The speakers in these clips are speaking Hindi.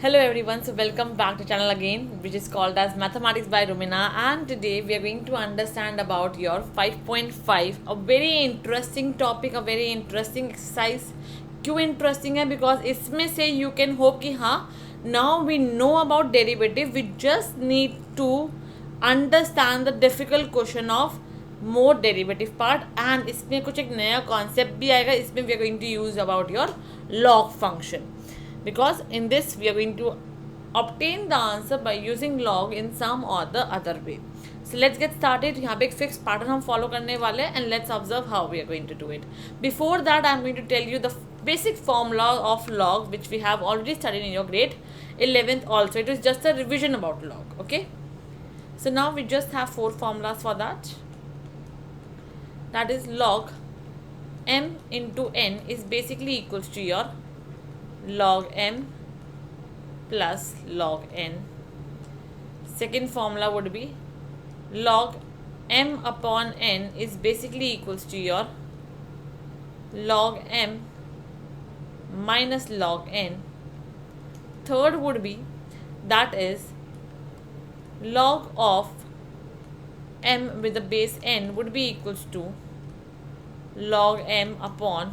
Hello everyone, so welcome back to channel again, which is called as Mathematics by Rumina, and today we are going to understand about your 5.5, a very interesting topic, a very interesting exercise. क्यों interesting है? Because इसमें से you can hope कि हाँ, now we know about derivative, we just need to understand the difficult question of more derivative part, and इसमें कुछ एक नया concept भी आएगा. इसमें we are going to use about your log function, because in this we are going to obtain the answer by using log in some or the other way. So let's get started. यहाँ पे एक fixed pattern हम follow करने वाले हैं, and let's observe how we are going to do it. Before that, I'm going to tell you the basic formula of log, which we have already studied in your grade 11th also. It is just a revision about log. Okay, so now we just have 4 formulas for that. That is log m into n is basically equals to your log m plus log n. Second formula would be log m upon n is basically equals to your log m minus log n. Third would be, that is, log of m with the base n would be equals to log m upon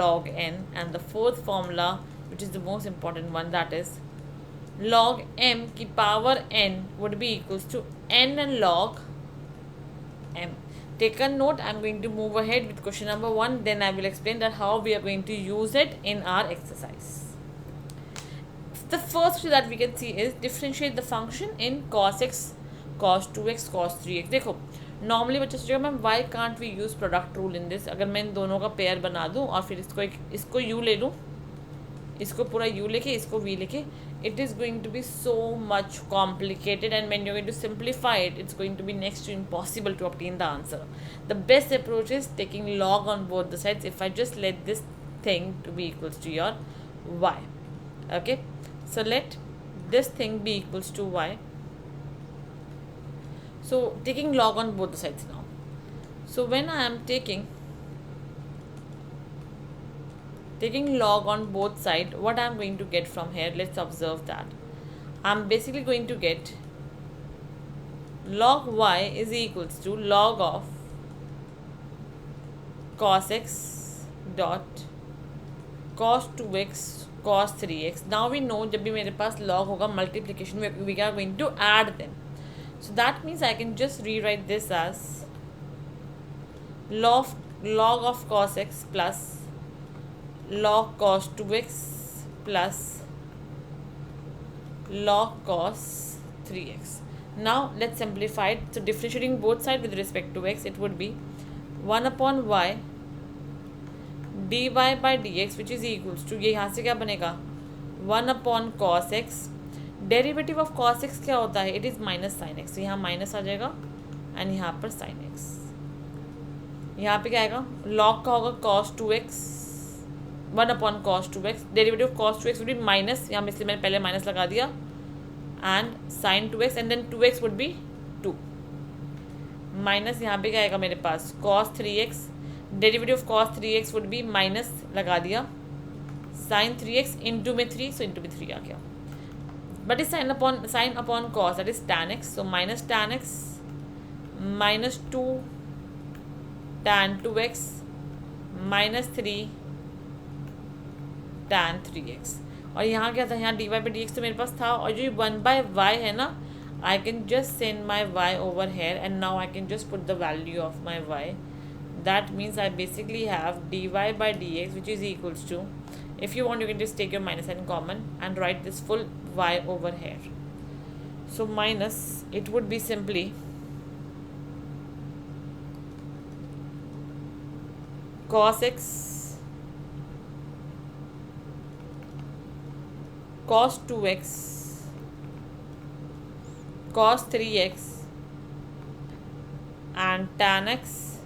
log n. And the fourth formula, which is the most important one, that is log m की power n would be equals to n log m. Take a note. I'm going to move ahead with question number 1, then I will explain that how we are going to use it in our exercise. The first that we can see is differentiate the function in cos x, cos 2x, cos 3x. देखो नॉर्मली बच्चे सोचेगा ma'am why can't we use product rule in this. अगर मैं इन दोनों का पेयर बना दूँ और फिर इसको यू ले लूँ, इसको पूरा यू लेके इसको वी लेके, it is going to be so much complicated, and when you're going to simplify it, it's going to be next to impossible to obtain the answer. The best approach is taking log on both the sides. If I just let this thing to be equals to your y, okay, so let this thing be equals to y. So taking log on both the sides now. So when I am taking log on both sides, what I am going to get from here, let's observe that. I am basically going to get log y is equals to log of cos x dot cos 2x cos 3x. Now we know जब भी मेरे पास log होगा multiplication, we are going to add them. So that means I can just rewrite this as log of cos x plus log cos 2x plus log cos 3x. Now let's simplify it. So differentiating both sides with respect to x, it would be 1 upon y dy by dx, which is equals to, ये यहाँ से क्या बनेगा, 1 upon cos x. Derivative of cos x क्या होता है, it is minus sine x. यहाँ माइनस आ जाएगा एंड यहाँ पर साइन एक्स. यहाँ पे क्या आएगा, लॉग का होगा cos 2x, 1 upon cos 2x. Derivative of cos 2x would be minus, यहाँ इसलिए मैंने पहले माइनस लगा दिया, and sine 2x, and then 2x would be 2 minus. यहाँ पे क्या आएगा मेरे पास cos 3x. Derivative of cos 3x would be minus लगा दिया, साइन 3x इंटू में 3, सो इंटू में 3 आ गया. But is sin upon cos, that is tan x. So minus tan x minus 2 tan 2x minus 3 tan 3x. और यहाँ क्या था, यहाँ dy by dx तो मेरे पास था, और जो 1 by y है ना, I can just send my y over here, and now I can just put the value of my y. That means I basically have dy by dx, which is equals to, if you want you can just take your minus sign common and write this full y over here. So minus, it would be simply cos x cos 2x cos 3x and tan x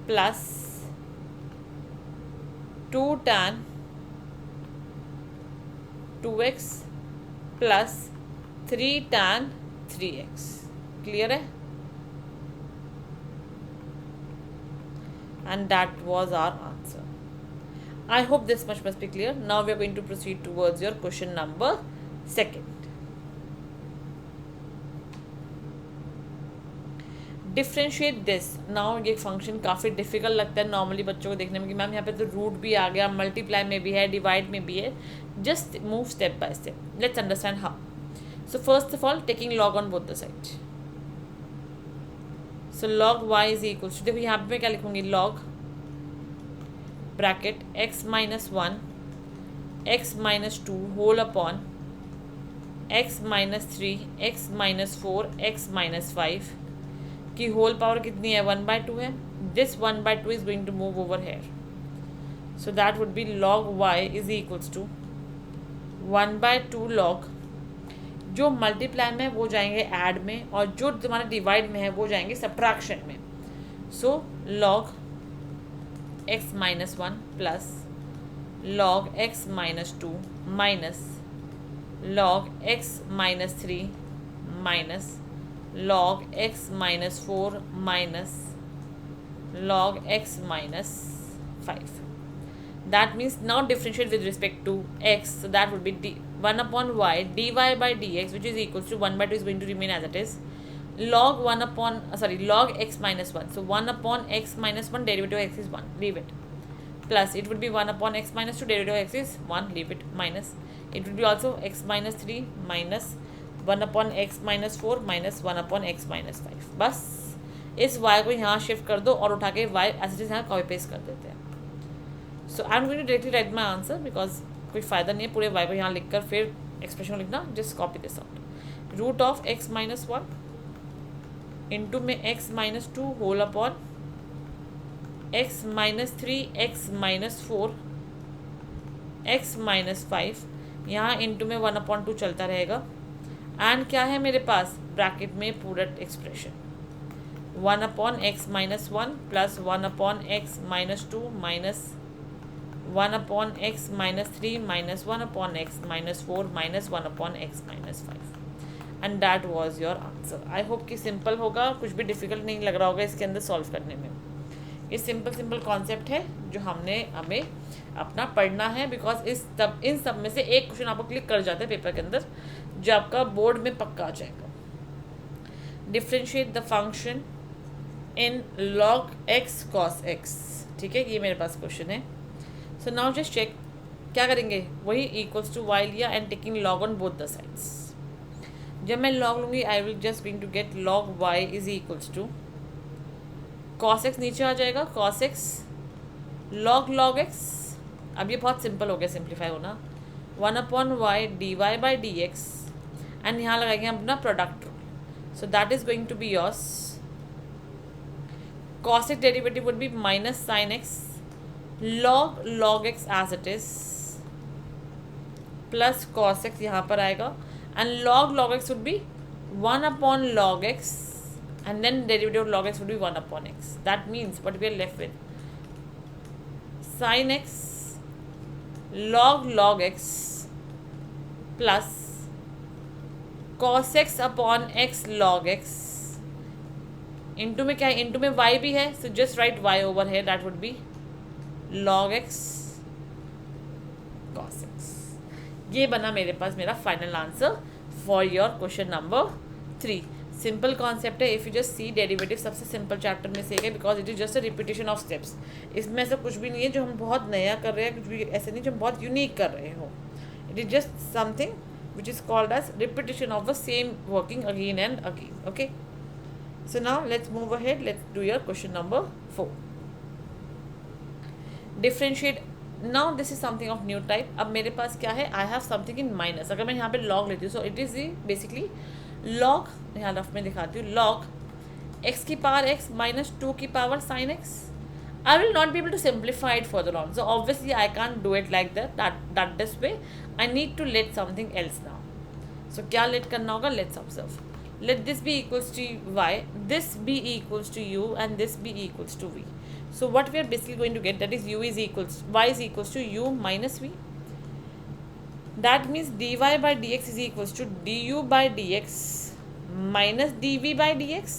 plus 2 tan 2x plus 3 tan 3x. Clear है? And that was our answer. I hope this much must be clear. Now we are going to proceed towards your question number 2. Differentiate this. Now ये फंक्शन काफ़ी डिफिकल्ट लगता है नॉर्मली बच्चों को देखने में कि मैम यहाँ पे तो रूट भी आ गया, मल्टीप्लाई में भी है, डिवाइड में भी है. Just move step by step. Let's understand how. So first of all taking log on both the side. So log Y is equals to, देखो यहाँ पे मैं क्या लिखूंगी, log bracket x minus 1 x minus 2 whole upon x minus 3 x minus 4 x minus 5 की होल पावर कितनी है, 1/2 है. This 1/2 is going to move over here. So that would be log y is equals to 1/2 log, जो मल्टीप्लाई में वो जाएंगे ऐड में, और जो तुम्हारा डिवाइड में है वो जाएंगे सब्ट्रैक्शन में. So log x minus 1 plus log x minus 2 minus log x minus 3 minus log x minus 4 minus log x minus 5. That means now differentiate with respect to x. So that would be 1 upon y dy by dx, which is equals to 1/2 is going to remain as it is. Log log x minus 1. So 1 upon x minus 1, derivative of x is 1. Leave it. Plus it would be 1 upon x minus 2, derivative of x is 1. Leave it. Minus. It would be also x minus 3 minus 1 upon x minus 4 minus 1 upon x minus 5. बस इस y को यहाँ शिफ्ट कर दो और उठा के y ऐसे यहाँ कॉपी पेस्ट कर देते हैं. So I am going to directly write my answer, because कोई फ़ायदा नहीं है पूरे y को यहाँ लिख कर फिर एक्सप्रेशन लिखना. Just copy this out. Root of x minus 1 into में x minus 2 whole upon x minus 3 x minus 4 x minus 5, यहाँ इंटू में 1/2 चलता रहेगा. एंड क्या है मेरे पास ब्रैकेट में पूरा expression 1 upon x minus 1 plus 1 upon x minus 2 minus 1 upon x minus 3 minus 1 upon x minus 4 minus 1 upon x minus 5. And that was your answer. I hope कि सिंपल होगा, कुछ भी डिफिकल्ट नहीं लग रहा होगा इसके अंदर सॉल्व करने में. ये सिंपल कॉन्सेप्ट है जो हमें अपना पढ़ना है, बिकॉज इन सब में से एक क्वेश्चन आपको क्लिक कर जाता है पेपर के अंदर जो आपका बोर्ड में पक्का आ जाएगा. Differentiate the function in log x cos x. ठीक है, ये मेरे पास क्वेश्चन है. सो नाउ जस्ट चेक क्या करेंगे, वही इक्वल्स टू वाई लिया and taking log on both the sides. जब मैं लॉग लूँगी I will just going to get log Y is equals to cos X, नीचे आ जाएगा कॉस एक्स लॉग एक्स. अब ये बहुत सिंपल हो गया सिंप्लीफाई होना. 1 upon Y D Y by D X and यहाँ लगाएंगे अपना product rule. So that is going to be yours cos x derivative would be minus sine X log x as it is plus cos x यहाँ पर आएगा and log x would be 1 upon log x and then derivative of log x would be 1 upon x. That means what we are left with sin x log x plus cos x upon x log x into में क्या है, इंटू में y भी है, so just write y over here, that would be log x cos x. ये बना मेरे पास मेरा final answer for your question number 3. Simple concept है. If you just see derivative सबसे सिंपल चैप्टर में से है, because it is just a repetition of steps. इसमें ऐसा कुछ भी नहीं है जो हम बहुत नया कर रहे हैं, कुछ भी ऐसे नहीं जो हम बहुत यूनिक कर रहे हो. It is just something which is called as repetition of the same working again and again. Okay, so now let's move ahead. Let's do your question number 4. Differentiate. Now this is something of new type. अब मेरे पास क्या है, I have something in minus. अगर मैं यहाँ पे लॉग लेती हूँ, so it is basically log, यहाँ रफ में दिखाती हूँ, लॉग एक्स की पावर एक्स माइनस 2 की power sine x. I will not be able to simplify it further on, so obviously I can't do it like that this way. I need to let something else now. So क्या लेट करना होगा, let's observe. Let this be equals to y, this be equals to u and this be equals to v. So what we are basically going to get, that is y is equals to u minus v. That means dy by dx is equals to du by dx minus dv by dx.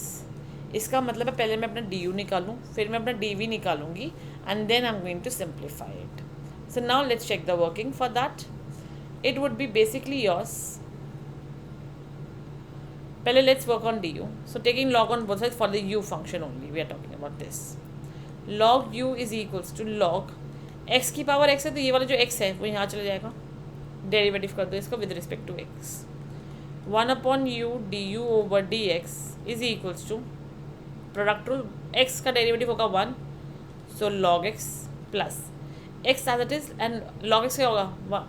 इसका मतलब है पहले मैं अपना du निकालूँ, फिर मैं अपना dv निकालूंगी and then I am going to simplify it. So now let's check the working for that. It would be basically yours. Pehले let's work on du. So taking log on both sides for the u function only, we are talking about this. Log u is equals to log x की पावर x है, तो ये वाला जो x है वो यहाँ चला जाएगा, डेरिवेटिव कर दो इसका with respect to x. 1/u du over dx is equals to product rule, x का डेरिवेटिव होगा 1, so log x plus x as it is, and log x क्या होगा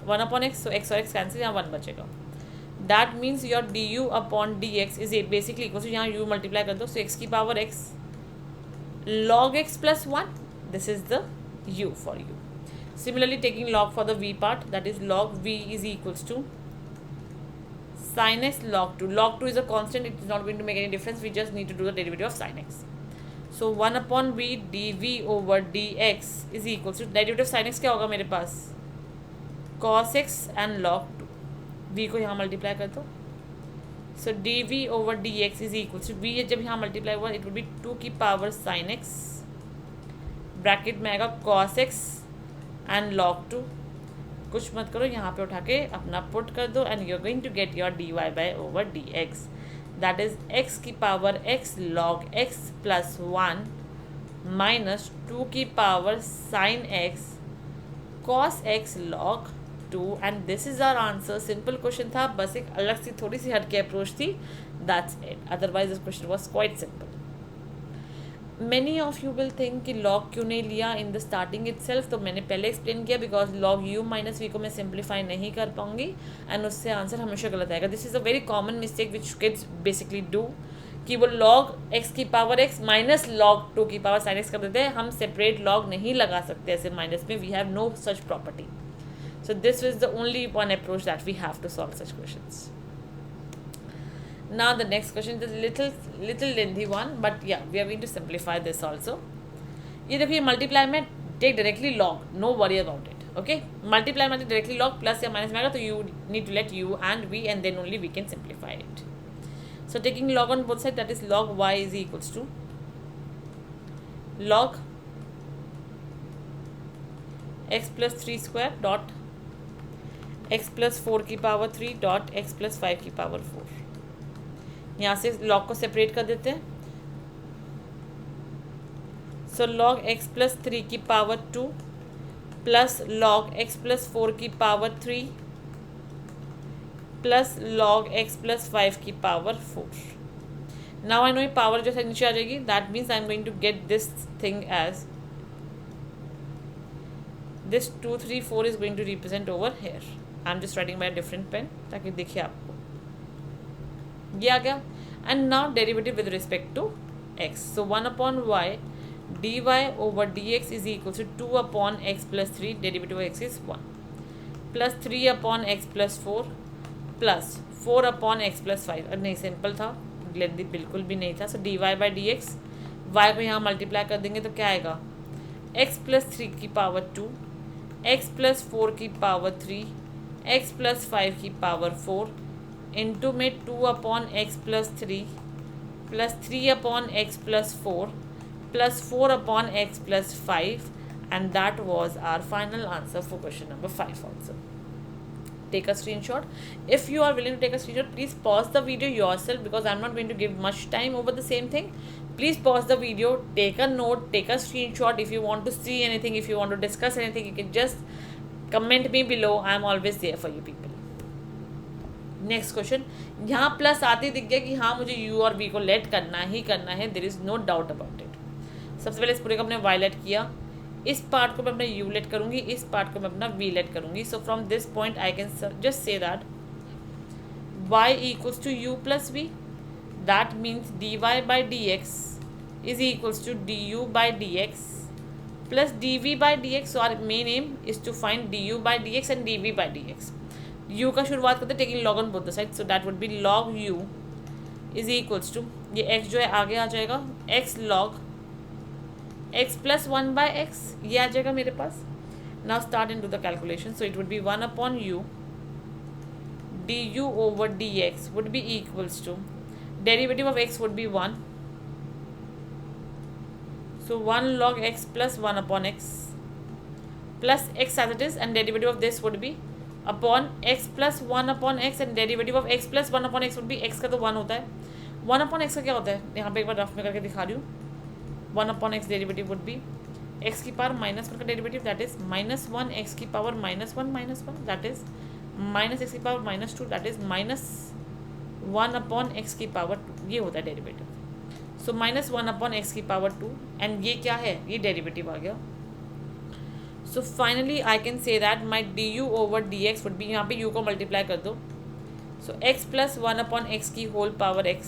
1/x, सो x और x कैंसिल, यहाँ 1 बचेगा. That means your du upon dx is basically equal to, यहाँ u मल्टीप्लाई कर दो, सो x की power x log x plus 1, this is the u for u. Similarly, taking log for the v part, that is log v is equals to sin x log 2. Log 2 is a constant, it is not going to make any difference, we just need to do the derivative of sin x. So 1/v dv over dx is equals to derivative sin x क्या होगा मेरे पास cos x and log 2. v को यहाँ मल्टीप्लाई कर दो, so dv over dx is equals to v जब यहाँ मल्टीप्लाई हुआ it would be 2 की पावर sin x, ब्रैकेट में आएगा cos x and log 2. कुछ मत करो, यहाँ पे उठा के अपना पुट कर दो, and you are going to get your dy by over dx, that is x की power x log x plus 1 minus 2 की power sin x cos x log 2, and this is our answer. Simple question था, बस एक अलग सी थोड़ी सी हटके अप्रोच थी, that's it. Otherwise this question was quite simple. Many of you will think कि लॉग क्यों नहीं लिया इन द स्टार्टिंग इटसेल्फ, तो मैंने पहले एक्सप्लेन किया, because log U minus V को मैं सिंप्लीफाई नहीं कर पाऊंगी, एंड उससे आंसर हमेशा गलत आएगा. This is a very common mistake which kids basically do, कि वो लॉग एक्स की पावर एक्स माइनस लॉग 2 की पावर साइन एक्स कर देते हैं. हम सेपरेट लॉग नहीं लगा सकते ऐसे माइनस में, we have no such property. So this is the only one approach that we have to solve such questions. Now the next question is little lengthy one, but yeah, we are going to simplify this also. ये देखिए मल्टीप्लाई में take directly log, no worry about it. Okay, multiply में डायरेक्टली लॉग प्लस या माइनस में आएगा, तो you need to let you and we, and then only we can simplify it. So taking log on both side, that is log y is equals to log x plus 3 square dot x plus 4 की पावर 3 डॉट x प्लस 5 की पावर 4. यहाँ से लॉग को सेपरेट कर देते हैं. सो लॉग x प्लस 3 की power 2 plus log x plus 4 की power 3 plus log x plus 5 की पावर 4. नाउ आई नो ये पावर जो है नीचे आ जाएगी, that means I am going to get this thing as this 2 3 4 is going to represent over here. I am just writing by different pen ताकि दिखे आपको. ये आ गया, and now derivative with respect to x. So 1/y dy over dx is equal to 2/x plus 3, derivative of x is 1, plus 3/x plus 4 plus 4/x plus 5. नहीं, सिंपल था, लेंदी बिल्कुल भी नहीं था. So dy by dx, y को यहाँ मल्टीप्लाई कर देंगे तो क्या आएगा x प्लस 3 की पावर 2, x प्लस 4 की पावर 3, x प्लस 5 की पावर 4 इंटू में 2/x plus 3 plus 3/x plus 4 plus 4/x plus 5, and that was our final answer for question number 5 also. Take a screenshot. If you are willing to take a screenshot, please pause the video yourself, because I'm not going to give much time over the same thing. Please pause the video, take a note, take a screenshot. If you want to see anything, if you want to discuss anything, you can just comment me below. I'm always there for you people. Next question, यहाँ प्लस आते दिख गया कि हाँ मुझे u और v को लेट करना ही करना है, there is no doubt about it. सबसे पहले इस पूरे को अपने y लेट किया, इस पार्ट को मैं अपना u लेट करूँगी, इस पार्ट को मैं अपना v लेट करूँगी. So from this point I can just say that y equals to u plus v, that means dy by dx is equals to du by dx plus dv by dx. So our main aim is to find du by dx and dv by dx. u का शुरुआत करते taking log on both the side, so that would be log u is equals to, ये x जो है आगे आ जाएगा, x log x plus 1 by x, ये आ जाएगा मेरे पास. Now start into the calculation. So it would be 1/u du over dx would be equals to, derivative of x would be 1, so 1 log x plus 1/x plus x as it is, and derivative of this would be upon x plus 1 upon x, and derivative of x plus 1 upon x would be x का तो 1 होता है, 1 upon x का क्या होता है, यहाँ पे एक बार रफ में करके दिखा रही हूँ. 1 upon x derivative would be x की पावर -1 का डेरिवेटिव, दैट इज -1 x की पावर -1 दैट इज -x की power -2 that is -1 upon x की पावर 2. ये होता है डेरिवेटिव. सो -1 अपॉन x की पावर 2, एंड ये क्या है, ये डेरिवेटिव आ गया. So finally I can say that my du over dx would B, यहाँ पे u को मल्टीप्लाई कर दो. So x plus 1 upon x की होल पावर x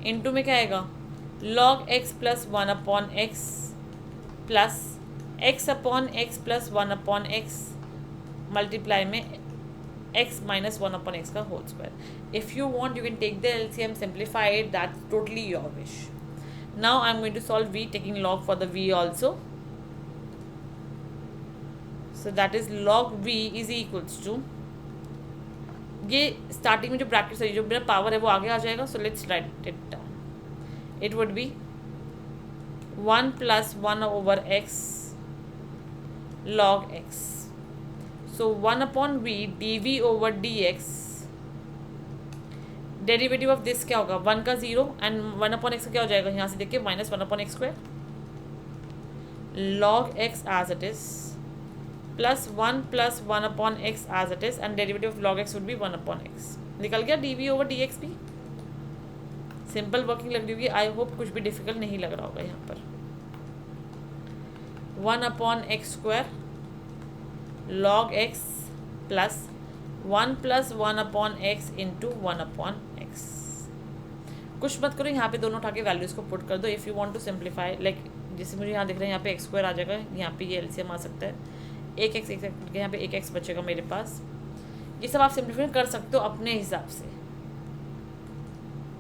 इंटू में क्या आएगा, log x plus 1 upon x plus x upon x plus 1 upon x multiply में x minus 1 upon x का whole square. If you want, you can take the LCM, simplify it. That's totally your wish. Now I'm going to solve v, taking log for the v also. So that is log v is equals to, ये स्टार्टिंग में जो ब्रैकेट है, जो मेरा पावर है वो आगे आ जाएगा. So let's write it down. It would be 1 plus 1 over x log x. So 1 upon v dv over dx, derivative of this क्या होगा, 1 का 0 एंड 1 अपॉन एक्स का क्या हो जाएगा, यहाँ से देखिए -1 upon x square log x as it is plus 1 plus 1 upon x as it is, and derivative of log x would be 1 upon x. निकल गया dv over dx भी. सिंपल वर्किंग लग रही होगी. आई होप कुछ भी डिफिकल्ट नहीं लग रहा होगा यहाँ पर. 1 upon x square log x plus 1 plus 1 upon x into 1 upon x. कुछ मत करो, यहाँ पे दोनों उठा के वैल्यूज़ को पुट कर दो. If you want to simplify, like जैसे मुझे यहाँ दिख रहा है, यहाँ पे एक्स स्क्वायर आ जाएगा, यहाँ पे ये एलसीएम आ सकता है, एक एक्स यहाँ पे एक एक्स बचेगा मेरे पास. ये सब आप सिंप्लीफाई कर सकते हो अपने हिसाब से,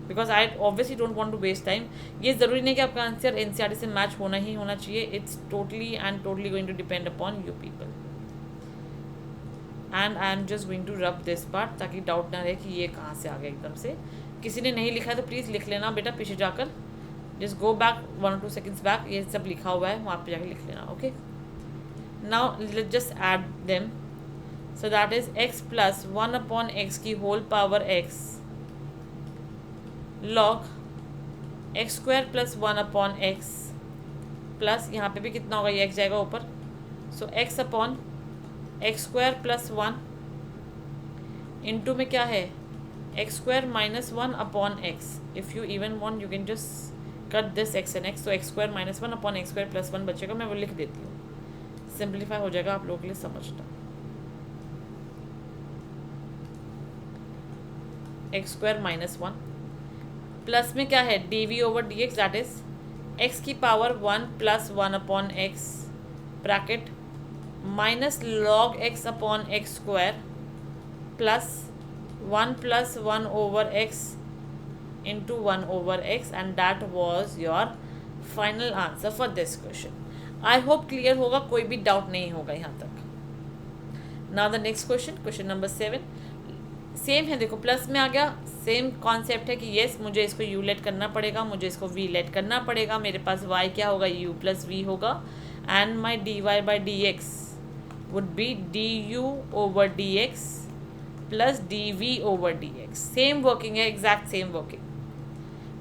because I obviously don't want to waste time. ये ज़रूरी नहीं कि आपका आंसर एनसीईआरटी से मैच होना ही होना चाहिए. It's totally and totally going to depend upon you people. And I am just going to rub this part, ताकि डाउट ना रहे कि ये कहाँ से आ गया एकदम से. किसी ने नहीं लिखा है तो प्लीज़ लिख लेना बेटा, पीछे जाकर just go back 1 or 2 seconds back, ये सब लिखा हुआ है, वहाँ पे जाकर लिख लेना. Okay, now let's just add them. So that is x plus 1 upon x की whole power x log x square plus 1 upon x plus यहाँ पे भी कितना होगा, ये x जाएगा ऊपर. So x upon x square plus 1 into में क्या है, x square minus 1 upon x. If you even want you can just cut this x and x. तो x square -1 upon x square plus 1 बचेगा. मैं वो लिख देती हूँ, सिंप्लीफाई हो जाएगा आप लोगों के लिए समझना. एक्स स्क्वायर -1 प्लस में क्या है, D over D x, that is x की power 1 plus 1 upon x bracket minus log x upon x square plus 1 plus 1 over x into 1 over x, and that was your final answer for this question. I hope clear होगा, कोई भी डाउट नहीं होगा यहाँ तक. Now the next question, question number 7. Same है, देखो प्लस में आ गया. सेम कॉन्सेप्ट है कि येस मुझे इसको u लेट करना पड़ेगा, मुझे इसको v लेट करना पड़ेगा. मेरे पास y क्या होगा, u प्लस v होगा, and my dy by D x would be du over dx plus dv over dx. Same working है, एग्जैक्ट सेम वर्किंग.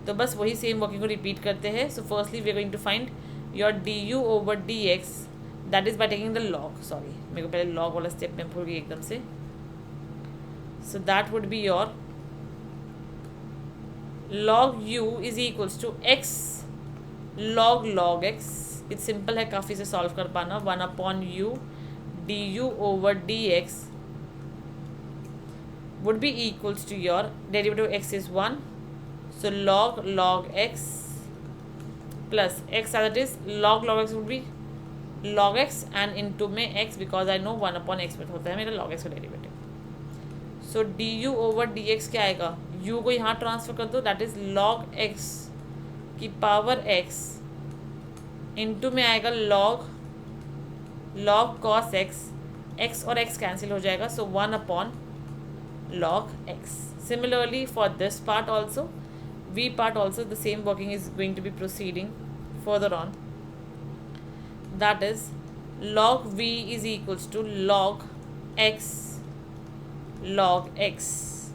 तो बस वही सेम वर्किंग को रिपीट करते हैं. So firstly we are going to find your du over dx, that is by taking the log. Sorry, मेरे को पहले log वाला स्टेप में भूल गई एकदम से. So that would be your log u is equals to x log x. It's simple है काफ़ी से सॉल्व कर पाना. 1 upon u du over dx would be equals to your derivative of x is 1, so log x plus x as it is, log x would be log x and into में x, because I know 1 upon x में होता है मेरा log x का डेरिवेटिव. सो du over dx क्या आएगा, u को यहाँ ट्रांसफर कर दो, दैट इज log x की पावर x इंटू में आएगा log cos x और x कैंसिल हो जाएगा. सो 1 upon log x. Similarly for this part also, v part also the same working is going to be proceeding further on. That is log v is equals to log x log x.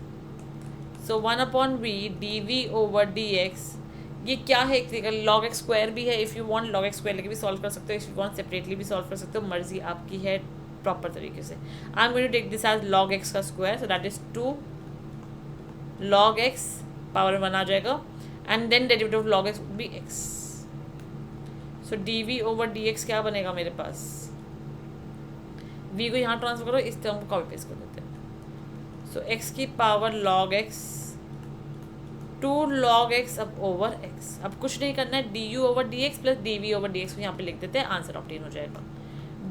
So 1 upon v dv over dx, ये क्या है एक तरीका, log x स्क्वायर भी है, if you want log x square लेके भी सॉल्व कर सकते हो, इफ़ यू वांट सेपरेटली भी सॉल्व कर सकते हो, मर्जी आपकी है प्रॉपर तरीके से. I am going to take this as log x का square, so that is 2 log x power 1 आ जाएगा, and then derivative of log x would be x. So dv over dx क्या बनेगा मेरे पास, v को यहाँ ट्रांसफर करो, इस टर्म को कॉपी पेस्ट कर देते हैं. सो x की power log x 2 log x अब ओवर x. अब कुछ नहीं करना है, du over dx plus dv over dx को यहाँ पे लिख देते हैं, आंसर ऑब्टेन हो जाएगा.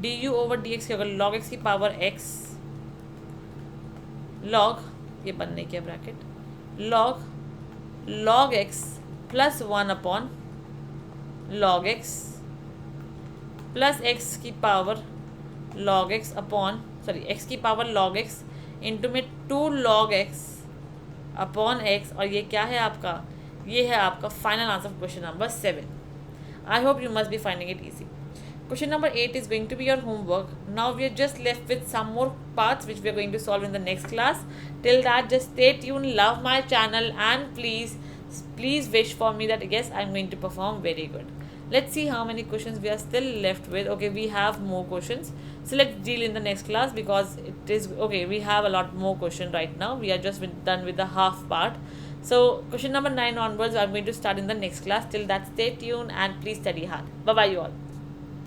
du ओवर dx क्या होगा, log x की पावर x log, ये बंद नहीं किया bracket, log x plus 1 upon log x plus x की power log x upon x की पावर log x इंटू में 2 log x अपॉन x, और ये क्या है आपका, ये है आपका final answer of question number 7. I hope you must be finding it easy. Question number 8 is going to be your homework. Now we are just left with some more parts which we are going to solve in the next class. Till that, just stay tuned, love my channel, and please wish for me that yes, I'm going to perform very good. Let's see how many questions we are still left with. Okay, we have more questions. So let's deal in the next class because it is okay. We have a lot more question right now. We are just done with the half part. So question number 9 onwards, I'm going to start in the next class. Till that, stay tuned and please study hard. Bye bye, you all.